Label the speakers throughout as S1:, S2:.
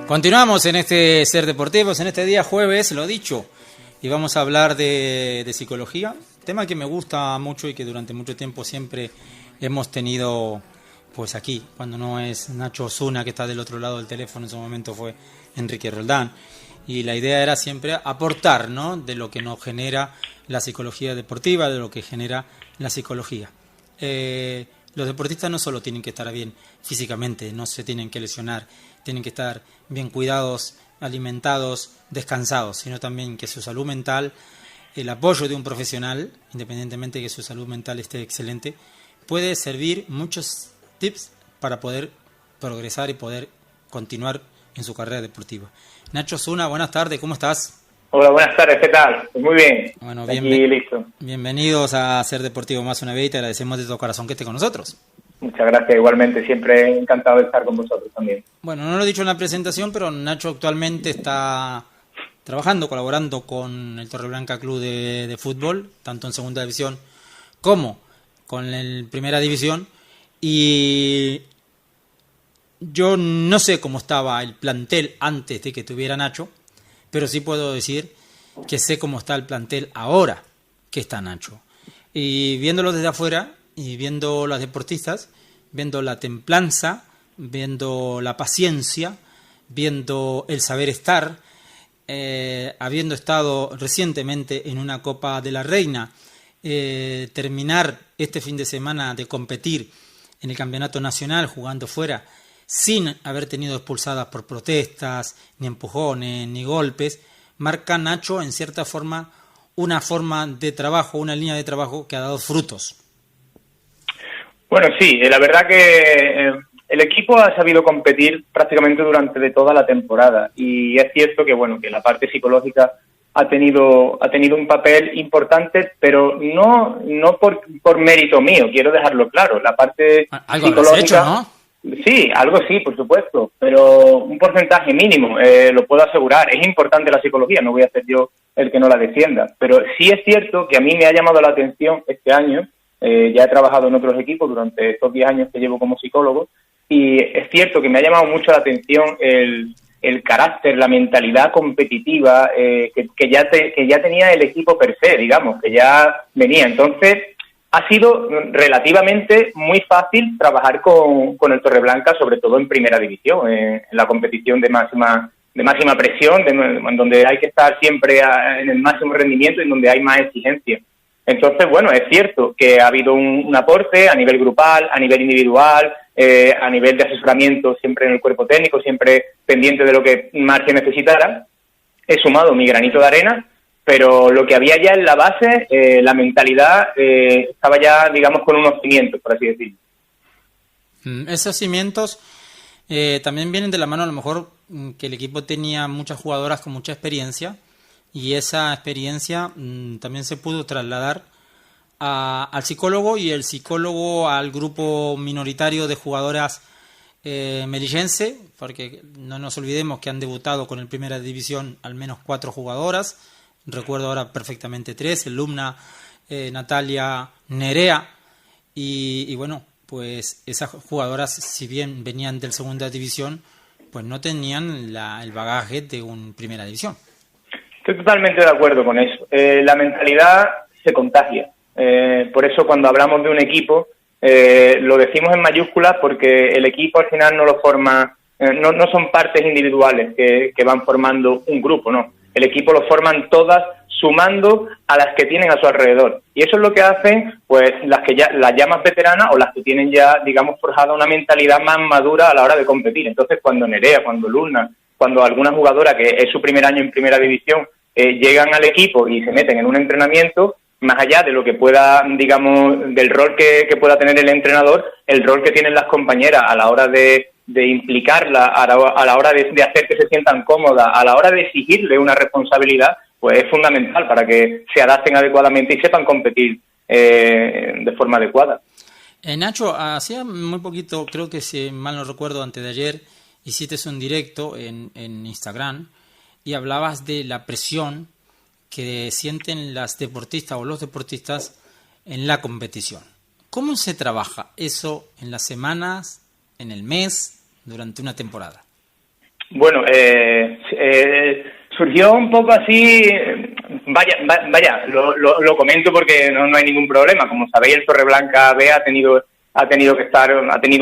S1: Continuamos en este Ser Deportivos, en este día jueves, lo dicho, y vamos a hablar de psicología, tema que me gusta mucho y que durante mucho tiempo siempre hemos tenido pues aquí, cuando no es Nacho Osuna que está del otro lado del teléfono, en su momento fue Enrique Roldán, y la idea era siempre aportar, ¿no?, de lo que nos genera la psicología deportiva, de lo que genera la psicología. Los deportistas no solo tienen que estar bien físicamente, no se tienen que lesionar, tienen que estar bien cuidados, alimentados, descansados, sino también que su salud mental, el apoyo de un profesional, independientemente de que su salud mental esté excelente, puede servir muchos tips para poder progresar y poder continuar en su carrera deportiva. Nacho Osuna, buenas tardes, ¿cómo estás?
S2: Hola, buenas tardes, ¿qué tal? Pues muy bien,
S1: bueno,
S2: aquí listo.
S1: Bienvenidos a Ser Deportivo más una vez y te agradecemos de todo corazón que esté con nosotros.
S2: Muchas gracias, igualmente, siempre encantado de estar con vosotros también.
S1: Bueno, no lo he dicho en la presentación, pero Nacho actualmente está trabajando, colaborando con el Torreblanca Club de Fútbol, tanto en Segunda División como con el Primera División, y yo no sé cómo estaba el plantel antes de que tuviera Nacho, pero sí puedo decir que sé cómo está el plantel ahora que está Nacho. Y viéndolo desde afuera y viendo las deportistas, viendo la templanza, viendo la paciencia, viendo el saber estar, habiendo estado recientemente en una Copa de la Reina, terminar este fin de semana de competir en el Campeonato Nacional jugando fuera sin haber tenido expulsadas por protestas, ni empujones, ni golpes, marca Nacho en cierta forma una forma de trabajo, una línea de trabajo que ha dado frutos.
S2: Bueno, sí, la verdad que el equipo ha sabido competir prácticamente durante de toda la temporada y es cierto que bueno que la parte psicológica ha tenido un papel importante, pero no por mérito mío, quiero dejarlo claro. La parte
S1: algo
S2: psicológica,
S1: has hecho, ¿no?
S2: Sí, algo sí, por supuesto, pero un porcentaje mínimo, lo puedo asegurar. Es importante la psicología, no voy a ser yo el que no la defienda, pero sí es cierto que a mí me ha llamado la atención este año. Ya he trabajado en otros equipos durante estos 10 años que llevo como psicólogo y es cierto que me ha llamado mucho la atención el carácter, la mentalidad competitiva que ya tenía el equipo per se, digamos, que ya venía. Entonces, ha sido relativamente muy fácil trabajar con el Torreblanca, sobre todo en Primera División, en la competición de máxima presión, en donde hay que estar siempre en el máximo rendimiento y en donde hay más exigencia. Entonces, bueno, es cierto que ha habido un aporte a nivel grupal, a nivel individual, a nivel de asesoramiento, siempre en el cuerpo técnico, siempre pendiente de lo que más se necesitara. He sumado mi granito de arena, pero lo que había ya en la base, la mentalidad, estaba ya, digamos, con unos cimientos, por así decirlo.
S1: Esos cimientos también vienen de la mano, a lo mejor, que el equipo tenía muchas jugadoras con mucha experiencia, y esa experiencia también se pudo trasladar al psicólogo, y el psicólogo al grupo minoritario de jugadoras melillense, porque no nos olvidemos que han debutado con el Primera División al menos 4 jugadoras, recuerdo ahora perfectamente 3, Lumna, Natalia, Nerea, y bueno, pues esas jugadoras, si bien venían del Segunda División, pues no tenían el bagaje de un Primera División.
S2: Estoy totalmente de acuerdo con eso. La mentalidad se contagia. Por eso cuando hablamos de un equipo, lo decimos en mayúsculas porque el equipo al final no lo forma, no son partes individuales que van formando un grupo, no. El equipo lo forman todas sumando a las que tienen a su alrededor. Y eso es lo que hacen pues las ya más veteranas o las que tienen ya, digamos, forjada una mentalidad más madura a la hora de competir. Entonces cuando Nerea, cuando Luna, cuando alguna jugadora que es su primer año en Primera División llegan al equipo y se meten en un entrenamiento, más allá de lo que pueda, digamos, del rol que pueda tener el entrenador, el rol que tienen las compañeras a la hora de implicarla, a la hora de hacer que se sientan cómodas, a la hora de exigirle una responsabilidad, pues es fundamental para que se adapten adecuadamente y sepan competir de forma adecuada.
S1: Nacho, hacía muy poquito, creo que si mal no recuerdo, antes de ayer, hiciste un directo en Instagram y hablabas de la presión que sienten las deportistas o los deportistas en la competición. ¿Cómo se trabaja eso en las semanas, en el mes, durante una temporada?
S2: Bueno, surgió un poco así, vaya, lo comento porque no hay ningún problema. Como sabéis, el Torreblanca B ha tenido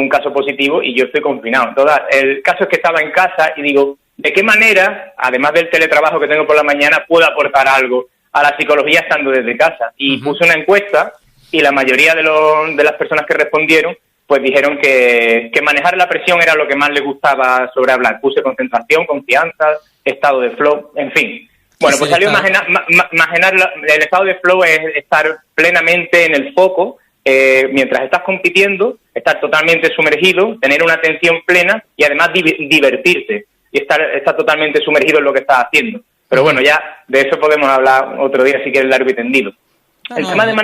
S2: un caso positivo y yo estoy confinado. El caso es que estaba en casa y digo, ¿de qué manera, además del teletrabajo que tengo por la mañana, puedo aportar algo a la psicología estando desde casa? Y puse una encuesta y la mayoría de las personas que respondieron pues dijeron que manejar la presión era lo que más les gustaba sobre hablar. Puse concentración, confianza, estado de flow, en fin. Bueno, pues salió el estado de flow es estar plenamente en el foco, mientras estás compitiendo, estar totalmente sumergido, tener una atención plena y además divertirte y estar totalmente sumergido en lo que estás haciendo. Pero bueno, ya de eso podemos hablar otro día si quieres largo y tendido. El tema de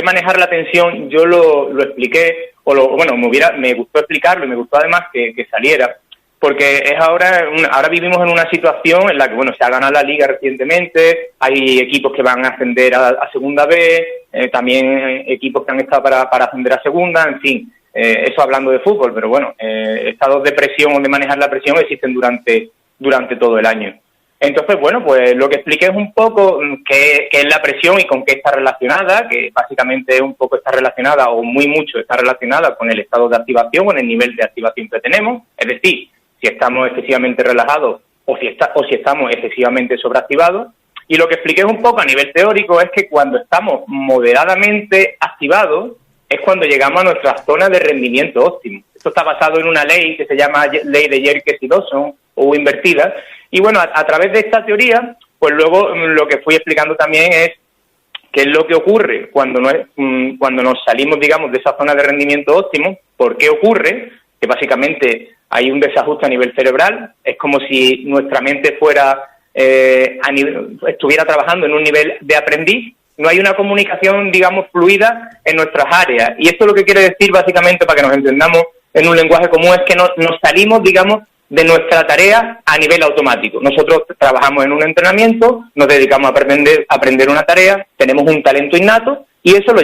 S2: manejar la tensión, yo lo expliqué, me gustó explicarlo y me gustó además que saliera, porque ahora vivimos en una situación en la que, se ha ganado la Liga recientemente, hay equipos que van a ascender a Segunda B, también equipos que han estado para ascender a Segunda, en fin, eso hablando de fútbol, pero estados de presión o de manejar la presión existen durante todo el año. Entonces, pues lo que expliqué es un poco qué es la presión y con qué está relacionada, que básicamente un poco está relacionada, o muy mucho está relacionada con el estado de activación, con el nivel de activación que tenemos, es decir, si estamos excesivamente relajados o si estamos excesivamente sobreactivados. Y lo que expliqué un poco a nivel teórico es que cuando estamos moderadamente activados es cuando llegamos a nuestra zona de rendimiento óptimo. Esto está basado en una ley que se llama ley de Yerkes y Dawson, o invertida. Y a través de esta teoría, pues luego lo que fui explicando también es qué es lo que ocurre cuando nos salimos, digamos, de esa zona de rendimiento óptimo. ¿Por qué ocurre? Que básicamente hay un desajuste a nivel cerebral. Es como si nuestra mente estuviera trabajando en un nivel de aprendiz. No hay una comunicación, digamos, fluida en nuestras áreas. Y esto lo que quiere decir, básicamente, para que nos entendamos en un lenguaje común, es que nos salimos, digamos, de nuestra tarea a nivel automático. Nosotros trabajamos en un entrenamiento, nos dedicamos a aprender una tarea, tenemos un talento innato y eso lo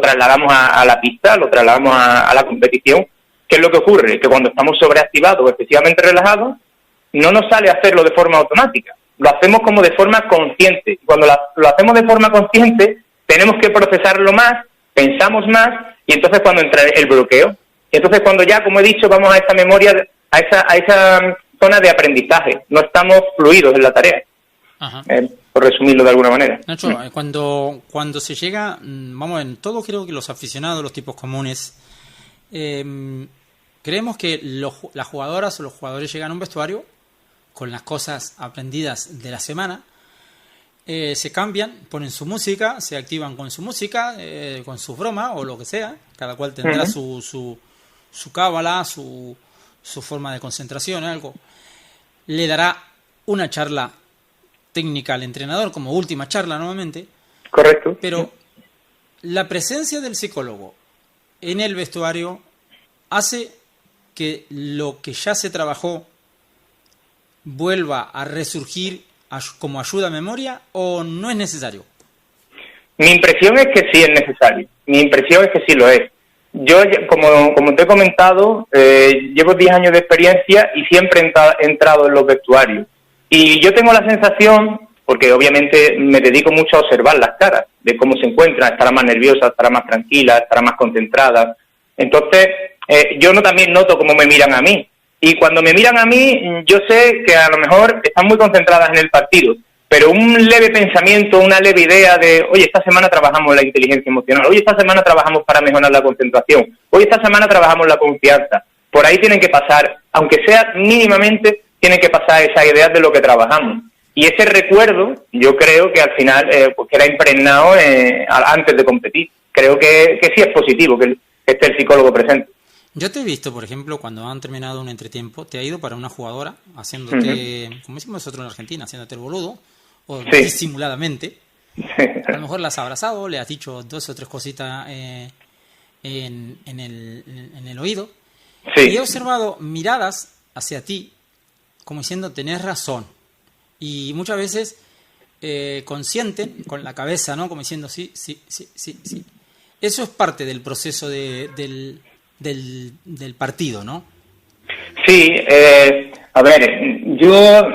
S2: trasladamos a la pista, lo trasladamos a la competición. ¿Qué es lo que ocurre? Que cuando estamos sobreactivados o excesivamente relajados, no nos sale hacerlo de forma automática. Lo hacemos como de forma consciente. Cuando lo hacemos de forma consciente, tenemos que procesarlo más, pensamos más y entonces cuando entra el bloqueo. Entonces cuando ya, como he dicho, vamos a esa memoria, a esa zona de aprendizaje. No estamos fluidos en la tarea. Por resumirlo de alguna manera.
S1: Nacho, cuando se llega, en todo creo que los aficionados, los tipos comunes, creemos que las jugadoras o los jugadores llegan a un vestuario con las cosas aprendidas de la semana, se cambian, ponen su música, se activan con su música, con sus bromas o lo que sea, cada cual tendrá su cábala, su forma de concentración, algo. Le dará una charla técnica al entrenador, como última charla nuevamente.
S2: Correcto.
S1: Pero la presencia del psicólogo en el vestuario hace que lo que ya se trabajó vuelva a resurgir como ayuda a memoria, ¿o no es necesario?
S2: Mi impresión es que sí es necesario. Mi impresión es que sí lo es. Yo, como te he comentado, llevo 10 años de experiencia y siempre he entrado en los vestuarios. Y yo tengo la sensación, porque obviamente me dedico mucho a observar las caras, de cómo se encuentran, estará más nerviosa, estará más tranquila, estará más concentrada. Entonces, yo también noto cómo me miran a mí. Y cuando me miran a mí, yo sé que a lo mejor están muy concentradas en el partido, pero un leve pensamiento, una leve idea de, oye, esta semana trabajamos la inteligencia emocional, oye, esta semana trabajamos para mejorar la concentración, oye, esta semana trabajamos la confianza. Por ahí tienen que pasar, aunque sea mínimamente, tienen que pasar esas ideas de lo que trabajamos. Y ese recuerdo, yo creo que al final queda impregnado antes de competir. Creo que sí es positivo que esté el psicólogo presente.
S1: Yo te he visto, por ejemplo, cuando han terminado un entretiempo, te ha ido para una jugadora, haciéndote, como decimos nosotros en Argentina, haciédote el boludo, o disimuladamente. A lo mejor la has abrazado, le has dicho 2 o 3 cositas en el oído. Sí. Y he observado miradas hacia ti, como diciendo, tenés razón. Y muchas veces consienten con la cabeza, ¿no? Como diciendo, sí. Eso es parte del proceso del partido, ¿no?
S2: Sí, a ver, yo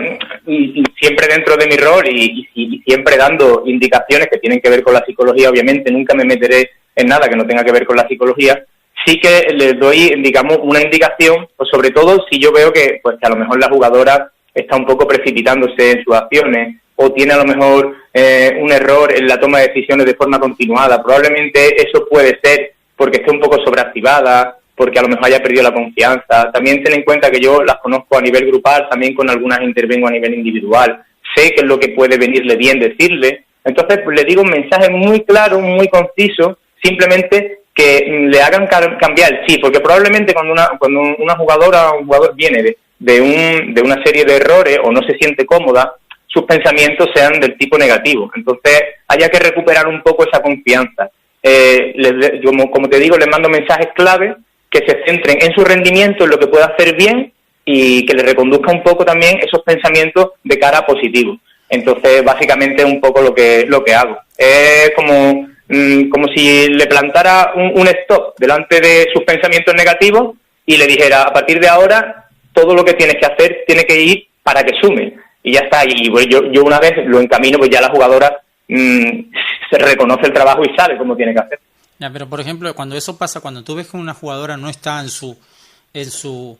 S2: y siempre dentro de mi rol y siempre dando indicaciones que tienen que ver con la psicología, obviamente nunca me meteré en nada que no tenga que ver con la psicología, sí que les doy, digamos, una indicación, pues sobre todo si yo veo que, pues, que a lo mejor la jugadora está un poco precipitándose en sus acciones o tiene a lo mejor un error en la toma de decisiones de forma continuada. Probablemente eso puede ser porque esté un poco sobreactivada, porque a lo mejor haya perdido la confianza. También ten en cuenta que yo las conozco a nivel grupal, también con algunas intervengo a nivel individual. Sé qué es lo que puede venirle bien decirle. Entonces, pues, le digo un mensaje muy claro, muy conciso, simplemente que le hagan cambiar el chip, porque probablemente cuando una jugadora o un jugador viene de una serie de errores o no se siente cómoda, sus pensamientos sean del tipo negativo. Entonces, haya que recuperar un poco esa confianza. Como te digo, les mando mensajes clave que se centren en su rendimiento, en lo que pueda hacer bien y que le reconduzca un poco también esos pensamientos de cara a positivo. Entonces, básicamente es un poco lo que hago. Es como si le plantara un stop delante de sus pensamientos negativos y le dijera, a partir de ahora, todo lo que tienes que hacer tiene que ir para que sume. Y ya está. Y pues, yo una vez lo encamino, pues ya la jugadora se reconoce el trabajo y sabe cómo tiene que hacer.
S1: Ya, pero por ejemplo, cuando eso pasa, cuando tú ves que una jugadora no está en su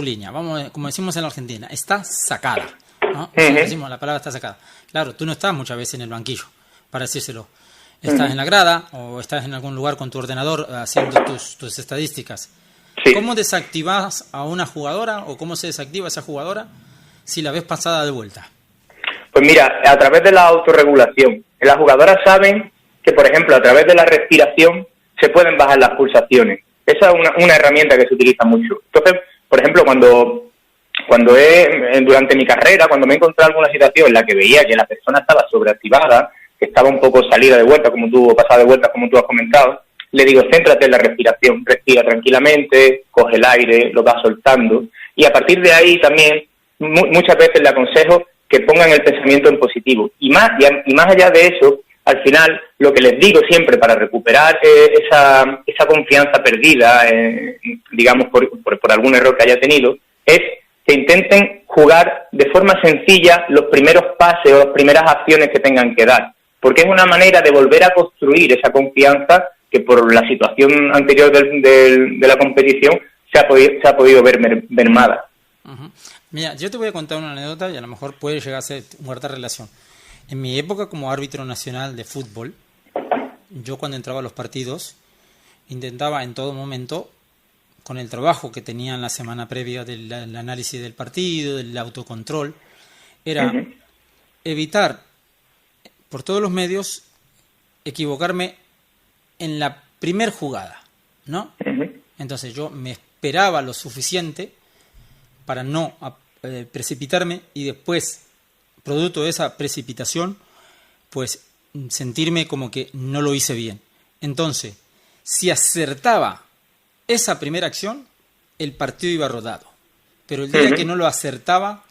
S1: línea, vamos, como decimos en la Argentina, está sacada, ¿no? Decimos, la palabra está sacada. Claro, tú no estás muchas veces en el banquillo, para decírselo. Estás en la grada o estás en algún lugar con tu ordenador haciendo tus estadísticas. Sí. ¿Cómo desactivas a una jugadora o cómo se desactiva esa jugadora si la ves pasada de vuelta?
S2: Pues mira, a través de la autorregulación. Las jugadoras saben que, por ejemplo, a través de la respiración se pueden bajar las pulsaciones. Esa es una herramienta que se utiliza mucho. Entonces, por ejemplo, durante mi carrera, cuando me he encontrado alguna situación en la que veía que la persona estaba sobreactivada, que estaba un poco salida de vuelta, pasada de vuelta, como tú has comentado, le digo, céntrate en la respiración, respira tranquilamente, coge el aire, lo vas soltando, y a partir de ahí también muchas veces le aconsejo que pongan el pensamiento en positivo. Y más allá de eso, al final, lo que les digo siempre para recuperar esa confianza perdida, digamos, por algún error que haya tenido, es que intenten jugar de forma sencilla los primeros pases o las primeras acciones que tengan que dar, porque es una manera de volver a construir esa confianza que por la situación anterior de la competición se ha podido ver mermada.
S1: Uh-huh. Mira, yo te voy a contar una anécdota y a lo mejor puede llegar a ser guardar relación. En mi época como árbitro nacional de fútbol, yo cuando entraba a los partidos intentaba en todo momento, con el trabajo que tenía en la semana previa del análisis del partido, del autocontrol, era evitar por todos los medios equivocarme en la primer jugada, ¿no? Entonces yo me esperaba lo suficiente para no precipitarme y después, producto de esa precipitación, pues sentirme como que no lo hice bien. Entonces, si acertaba esa primera acción, el partido iba rodado. Pero el día que no lo acertaba,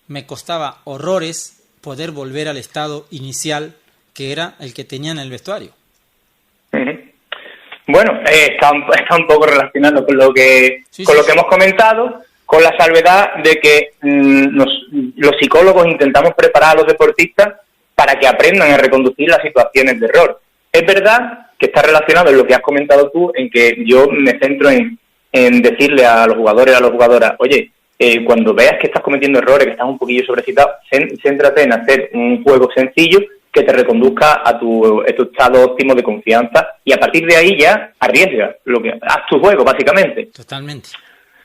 S1: me costaba horrores poder volver al estado inicial que era el que tenía en el vestuario.
S2: Bueno, está un poco relacionado con lo que hemos comentado, con la salvedad de que los psicólogos intentamos preparar a los deportistas para que aprendan a reconducir las situaciones de error. Es verdad que está relacionado en lo que has comentado tú, en que yo me centro en decirle a los jugadores, a las jugadoras, oye, cuando veas que estás cometiendo errores, que estás un poquillo sobrecitado, céntrate en hacer un juego sencillo que te reconduzca a tu estado óptimo de confianza y a partir de ahí ya arriesga, haz tu juego, básicamente.
S1: Totalmente.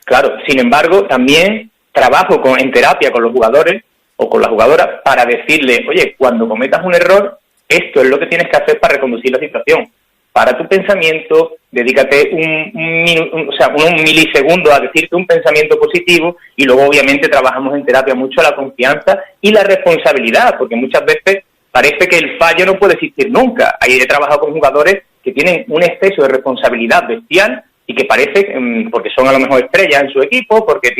S2: Claro, sin embargo, también trabajo en terapia con los jugadores o con las jugadoras para decirle, oye, cuando cometas un error, esto es lo que tienes que hacer para reconducir la situación. Para tu pensamiento, dedícate unos milisegundos a decirte un pensamiento positivo y luego obviamente trabajamos en terapia mucho la confianza y la responsabilidad, porque muchas veces parece que el fallo no puede existir nunca. Ahí he trabajado con jugadores que tienen un exceso de responsabilidad bestial y que parece, porque son a lo mejor estrellas en su equipo, porque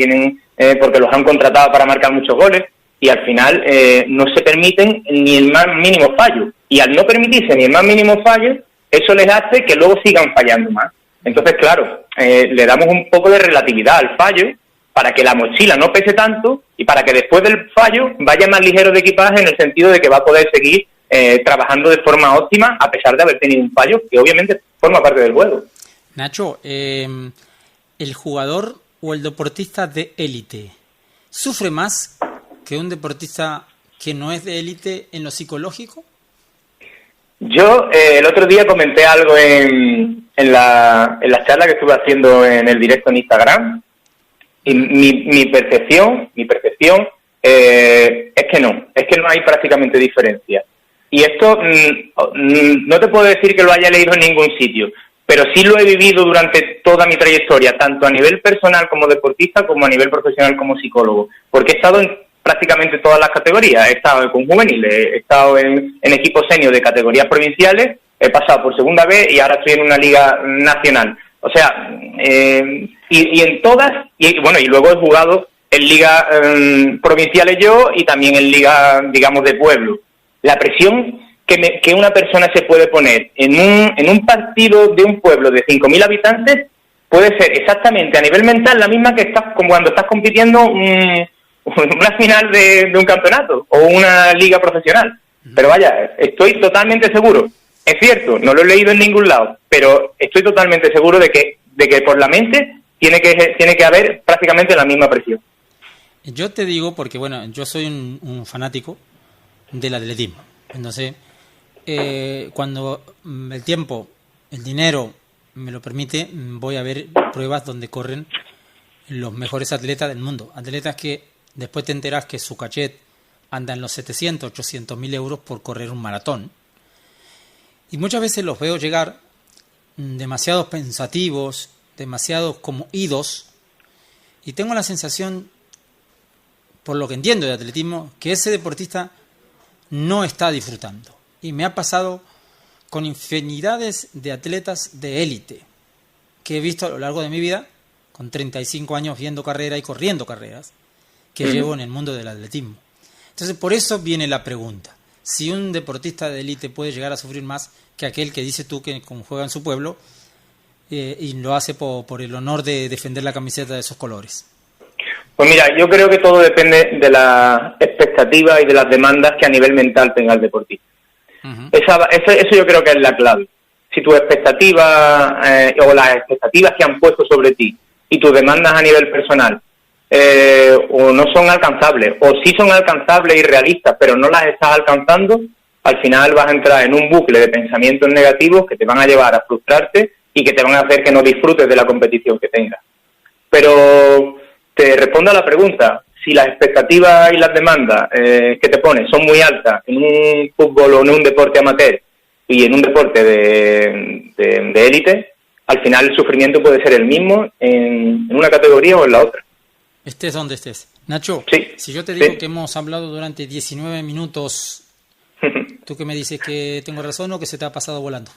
S2: los han contratado para marcar muchos goles, y al final no se permiten ni el más mínimo fallo. Y al no permitirse ni el más mínimo fallo, eso les hace que luego sigan fallando más. Entonces, claro, le damos un poco de relatividad al fallo para que la mochila no pese tanto y para que después del fallo vaya más ligero de equipaje, en el sentido de que va a poder seguir trabajando de forma óptima a pesar de haber tenido un fallo que obviamente forma parte del juego.
S1: Nacho, ¿el jugador o el deportista de élite sufre más que un deportista que no es de élite en lo psicológico?
S2: Yo el otro día comenté algo en la charla que estuve haciendo en el directo en Instagram, y mi percepción es que no hay prácticamente diferencia. Y esto no te puedo decir que lo haya leído en ningún sitio, pero sí lo he vivido durante toda mi trayectoria, tanto a nivel personal como deportista, como a nivel profesional como psicólogo, porque he estado en prácticamente todas las categorías. He estado con juveniles, he estado en equipos senior de categorías provinciales, he pasado por segunda B y ahora estoy en una liga nacional. O sea, y en todas, y bueno, y luego he jugado en ligas provinciales yo y también en ligas, digamos, de pueblo. La presión que una persona se puede poner en un partido de un pueblo de 5.000 habitantes puede ser exactamente a nivel mental la misma que estás como cuando estás compitiendo una final de un campeonato o una liga profesional. Pero vaya, estoy totalmente seguro. Es cierto, no lo he leído en ningún lado, pero estoy totalmente seguro de que por la mente tiene que haber prácticamente la misma presión.
S1: Yo te digo porque, bueno, yo soy un fanático del atletismo. Entonces, cuando el tiempo, el dinero me lo permite, voy a ver pruebas donde corren los mejores atletas del mundo. Atletas que después te enteras que su cachet anda en los 700, 800 mil euros por correr un maratón. Y muchas veces los veo llegar demasiados pensativos, demasiados como idos, y tengo la sensación, por lo que entiendo de atletismo, que ese deportista no está disfrutando. Y me ha pasado con infinidades de atletas de élite que he visto a lo largo de mi vida, con 35 años viendo carreras y corriendo carreras, que llevo en el mundo del atletismo. Entonces, por eso viene la pregunta. Si un deportista de élite puede llegar a sufrir más que aquel que dices tú que juega en su pueblo y lo hace por el honor de defender la camiseta de esos colores.
S2: Pues mira, yo creo que todo depende de las expectativas y de las demandas que a nivel mental tenga el deportista. Uh-huh. Eso yo creo que es la clave. Si tus expectativas o las expectativas que han puesto sobre ti y tus demandas a nivel personal o no son alcanzables, o sí son alcanzables y realistas, pero no las estás alcanzando, al final vas a entrar en un bucle de pensamientos negativos que te van a llevar a frustrarte y que te van a hacer que no disfrutes de la competición que tengas. Pero te respondo a la pregunta, si las expectativas y las demandas que te pones son muy altas en un fútbol o en un deporte amateur y en un deporte de élite, al final el sufrimiento puede ser el mismo en una categoría o en la otra.
S1: Estés donde estés. Nacho,
S2: sí,
S1: si yo te digo que hemos hablado durante 19 minutos, ¿tú qué me dices? ¿Que tengo razón o que se te ha pasado volando?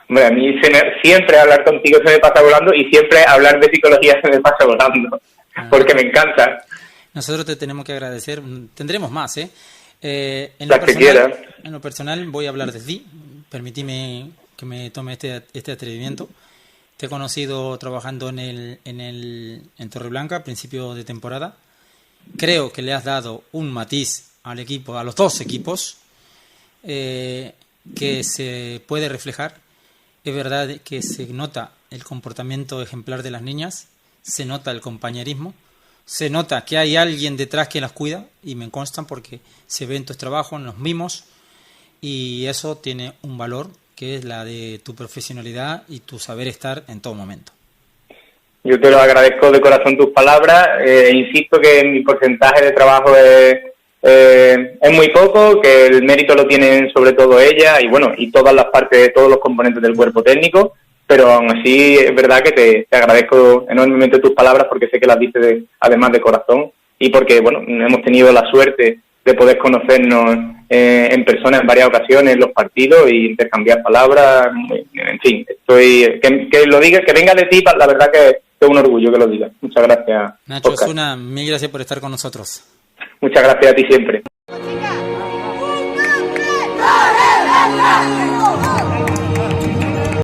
S2: Hombre, a mí siempre hablar contigo se me pasa volando y siempre hablar de psicología se me pasa volando, porque me encanta.
S1: Nosotros te tenemos que agradecer. Tendremos más, en lo personal voy a hablar de ti. Permíteme que me tome este atrevimiento. Te he conocido trabajando en Torreblanca a principio de temporada. Creo que le has dado un matiz al equipo, a los dos equipos, que se puede reflejar. Es verdad que se nota el comportamiento ejemplar de las niñas, se nota el compañerismo, se nota que hay alguien detrás que las cuida, y me constan porque se ve en tus trabajos, en los mimos, y eso tiene un valor que es la de tu profesionalidad y tu saber estar en todo momento.
S2: Yo te lo agradezco de corazón tus palabras, insisto que mi porcentaje de trabajo es muy poco, que el mérito lo tienen sobre todo ella y bueno, y todas las partes, todos los componentes del cuerpo técnico, pero aún así es verdad que te agradezco enormemente tus palabras porque sé que las dices además de corazón y porque bueno, hemos tenido la suerte de poder conocernos en persona en varias ocasiones en los partidos y intercambiar palabras, en fin, que lo digas, que venga de ti, la verdad que es un orgullo que lo digas. Muchas gracias,
S1: Nacho
S2: Oscar.
S1: Osuna, mil gracias por estar con nosotros.
S2: Muchas gracias a ti siempre.